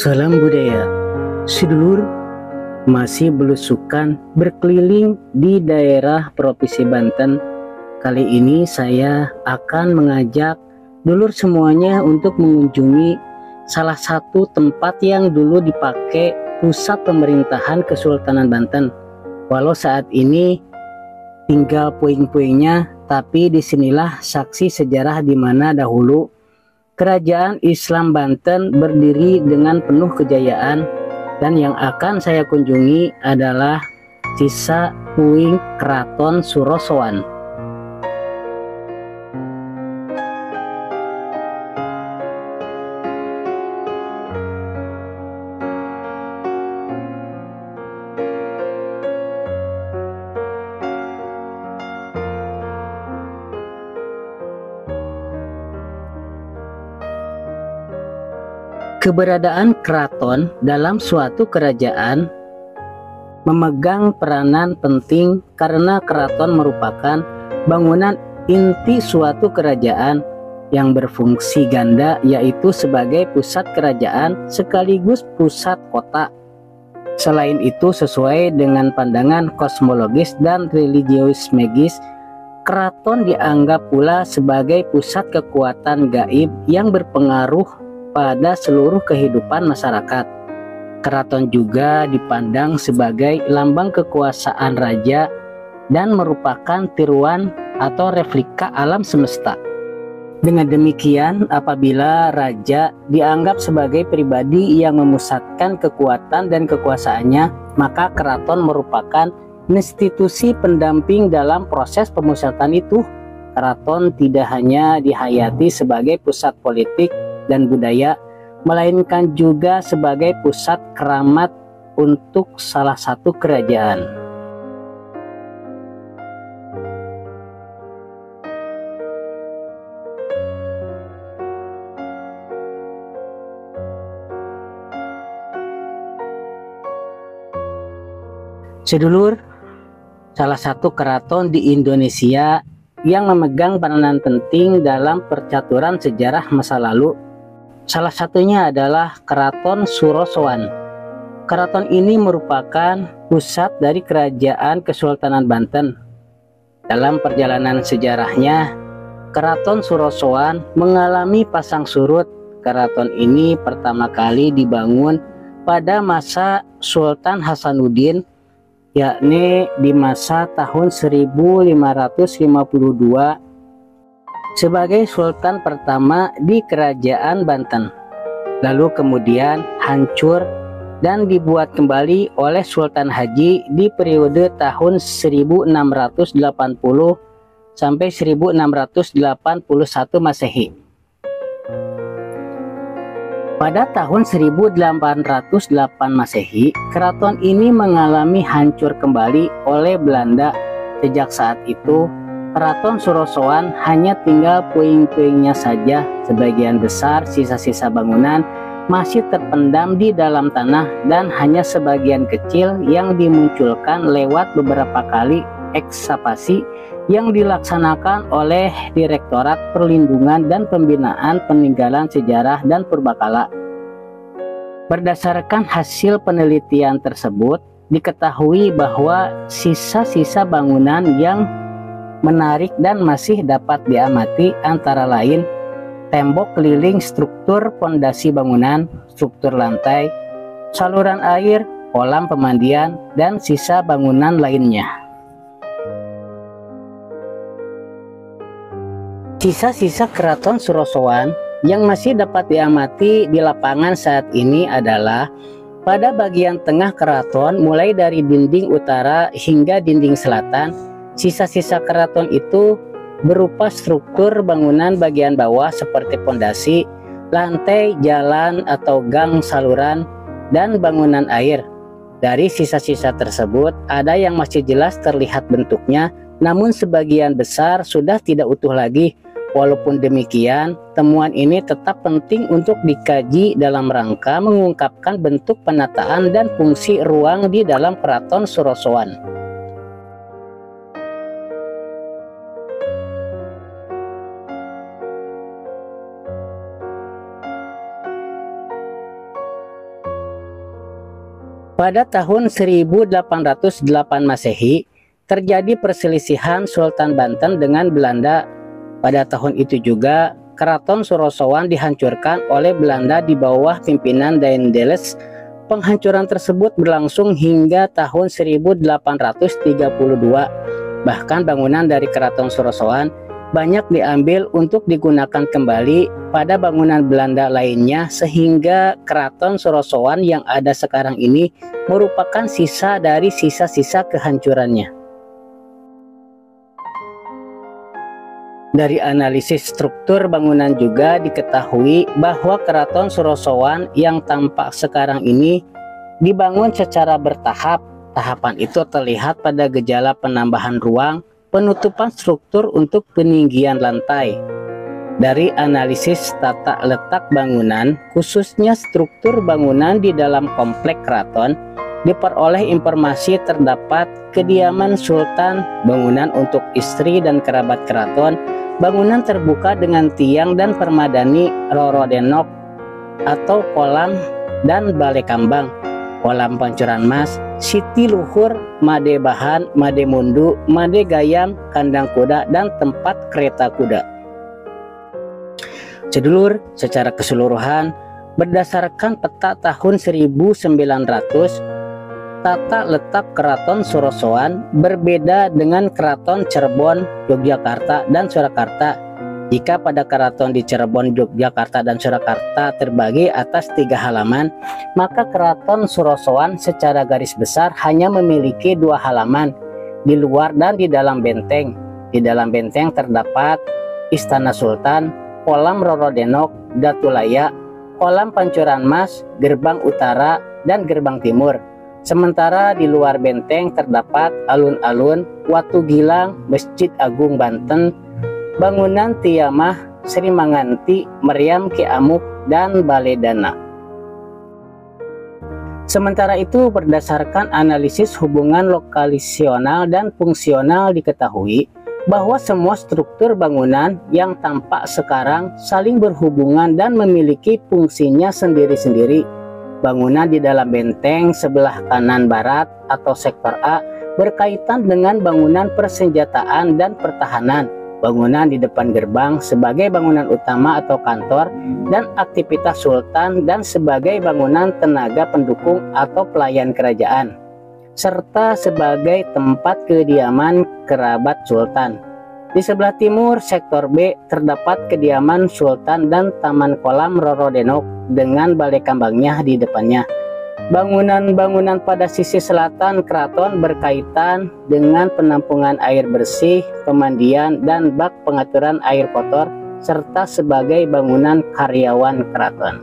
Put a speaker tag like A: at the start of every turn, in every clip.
A: Salam budaya, sedulur masih belusukan berkeliling di daerah Provinsi Banten. Kali ini saya akan mengajak dulur semuanya untuk mengunjungi salah satu tempat yang dulu dipakai pusat pemerintahan Kesultanan Banten. Walau saat ini tinggal puing-puingnya, tapi disinilah saksi sejarah di mana dahulu Kerajaan Islam Banten berdiri dengan penuh kejayaan, dan yang akan saya kunjungi adalah sisa puing Keraton Surosoan. Keberadaan keraton dalam suatu kerajaan memegang peranan penting karena keraton merupakan bangunan inti suatu kerajaan yang berfungsi ganda, yaitu sebagai pusat kerajaan sekaligus pusat kota. Selain itu, sesuai dengan pandangan kosmologis dan religius magis, keraton dianggap pula sebagai pusat kekuatan gaib yang berpengaruh pada seluruh kehidupan masyarakat. Keraton juga dipandang sebagai lambang kekuasaan raja dan merupakan tiruan atau replika alam semesta. Dengan demikian, apabila raja dianggap sebagai pribadi yang memusatkan kekuatan dan kekuasaannya, maka keraton merupakan institusi pendamping dalam proses pemusatan itu. Keraton tidak hanya dihayati sebagai pusat politik dan budaya, melainkan juga sebagai pusat keramat untuk salah satu kerajaan. Sedulur, salah satu keraton di Indonesia yang memegang peranan penting dalam percaturan sejarah masa lalu, salah satunya adalah Keraton Surosoan. Keraton ini merupakan pusat dari Kerajaan Kesultanan Banten. Dalam perjalanan sejarahnya, Keraton Surosoan mengalami pasang surut. Keraton ini pertama kali dibangun pada masa Sultan Hasanuddin, yakni di masa tahun 1552 sebagai sultan pertama di Kerajaan Banten. Lalu kemudian hancur dan dibuat kembali oleh Sultan Haji di periode tahun 1680 sampai 1681 Masehi. Pada tahun 1808 Masehi, keraton ini mengalami hancur kembali oleh Belanda. Sejak saat itu, Keraton Surosoan hanya tinggal puing-puingnya saja. Sebagian besar sisa-sisa bangunan masih terpendam di dalam tanah, dan hanya sebagian kecil yang dimunculkan lewat beberapa kali ekskavasi yang dilaksanakan oleh Direktorat Perlindungan dan Pembinaan Peninggalan Sejarah dan Purbakala. Berdasarkan hasil penelitian tersebut, diketahui bahwa sisa-sisa bangunan yang menarik dan masih dapat diamati antara lain tembok keliling, struktur pondasi bangunan, struktur lantai, saluran air, kolam pemandian, dan sisa bangunan lainnya. Sisa-sisa Keraton Surosoan yang masih dapat diamati di lapangan saat ini adalah pada bagian tengah keraton, mulai dari dinding utara hingga dinding selatan. Sisa-sisa keraton itu berupa struktur bangunan bagian bawah seperti pondasi, lantai, jalan atau gang saluran, dan bangunan air. Dari sisa-sisa tersebut, ada yang masih jelas terlihat bentuknya, namun sebagian besar sudah tidak utuh lagi. Walaupun demikian, temuan ini tetap penting untuk dikaji dalam rangka mengungkapkan bentuk penataan dan fungsi ruang di dalam Keraton Surosoan. Pada tahun 1808 Masehi, terjadi perselisihan Sultan Banten dengan Belanda. Pada tahun itu juga, Keraton Surosowan dihancurkan oleh Belanda di bawah pimpinan Daendeles. Penghancuran tersebut berlangsung hingga tahun 1832. Bahkan bangunan dari Keraton Surosowan banyak diambil untuk digunakan kembali pada bangunan Belanda lainnya, sehingga Keraton Surosowan yang ada sekarang ini merupakan sisa dari sisa-sisa kehancurannya. Dari analisis struktur bangunan juga diketahui bahwa Keraton Surosowan yang tampak sekarang ini dibangun secara bertahap. Tahapan itu terlihat pada gejala penambahan ruang, penutupan struktur untuk peninggian lantai. Dari analisis tata letak bangunan, khususnya struktur bangunan di dalam komplek keraton, diperoleh informasi terdapat kediaman sultan, bangunan untuk istri dan kerabat keraton, bangunan terbuka dengan tiang dan permadani rorodenok atau kolam dan balai kambang, kolam pancuran mas, siti luhur, made bahan, made mundu, made gayam, kandang kuda, dan tempat kereta kuda. Sedulur, secara keseluruhan, berdasarkan peta tahun 1900, tata letak Keraton Surosowan berbeda dengan Keraton Cirebon, Yogyakarta, dan Surakarta. Jika pada keraton di Cirebon, Yogyakarta, dan Surakarta terbagi atas 3 halaman, maka Keraton Surosowan secara garis besar hanya memiliki 2 halaman, di luar dan di dalam benteng. Di dalam benteng terdapat Istana Sultan, kolam Rorodenok, Datulaya, kolam Pancuran Mas, gerbang utara, dan gerbang timur. Sementara di luar benteng terdapat alun-alun, Watu Gilang, Masjid Agung Banten, bangunan Tiamah, Sri Manganti, Meriam Ki Amuk, dan Balai Dana. Sementara itu, berdasarkan analisis hubungan lokalisional dan fungsional diketahui bahwa semua struktur bangunan yang tampak sekarang saling berhubungan dan memiliki fungsinya sendiri-sendiri. Bangunan di dalam benteng sebelah kanan barat atau sektor A berkaitan dengan bangunan persenjataan dan pertahanan. Bangunan di depan gerbang sebagai bangunan utama atau kantor dan aktivitas sultan dan sebagai bangunan tenaga pendukung atau pelayan kerajaan, serta sebagai tempat kediaman kerabat sultan. Di sebelah timur sektor B terdapat kediaman sultan dan taman kolam Rorodenok dengan balai kambangnya di depannya. Bangunan-bangunan pada sisi selatan keraton berkaitan dengan penampungan air bersih, pemandian, dan bak pengaturan air kotor, serta sebagai bangunan karyawan keraton.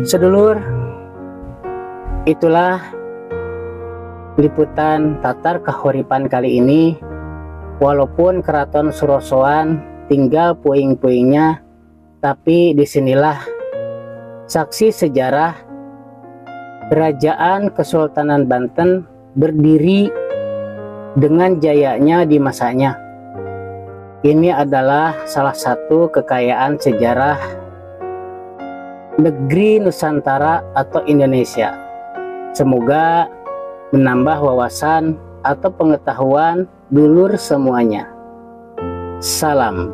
A: Sedulur, itulah liputan Tatar Kahuripan kali ini. Walaupun Keraton Surosowan tinggal puing-puingnya, tapi disinilah saksi sejarah Kerajaan Kesultanan Banten berdiri dengan jayanya di masanya. Ini adalah salah satu kekayaan sejarah negeri Nusantara atau Indonesia. Semoga menambah wawasan atau pengetahuan dulur semuanya. Salam.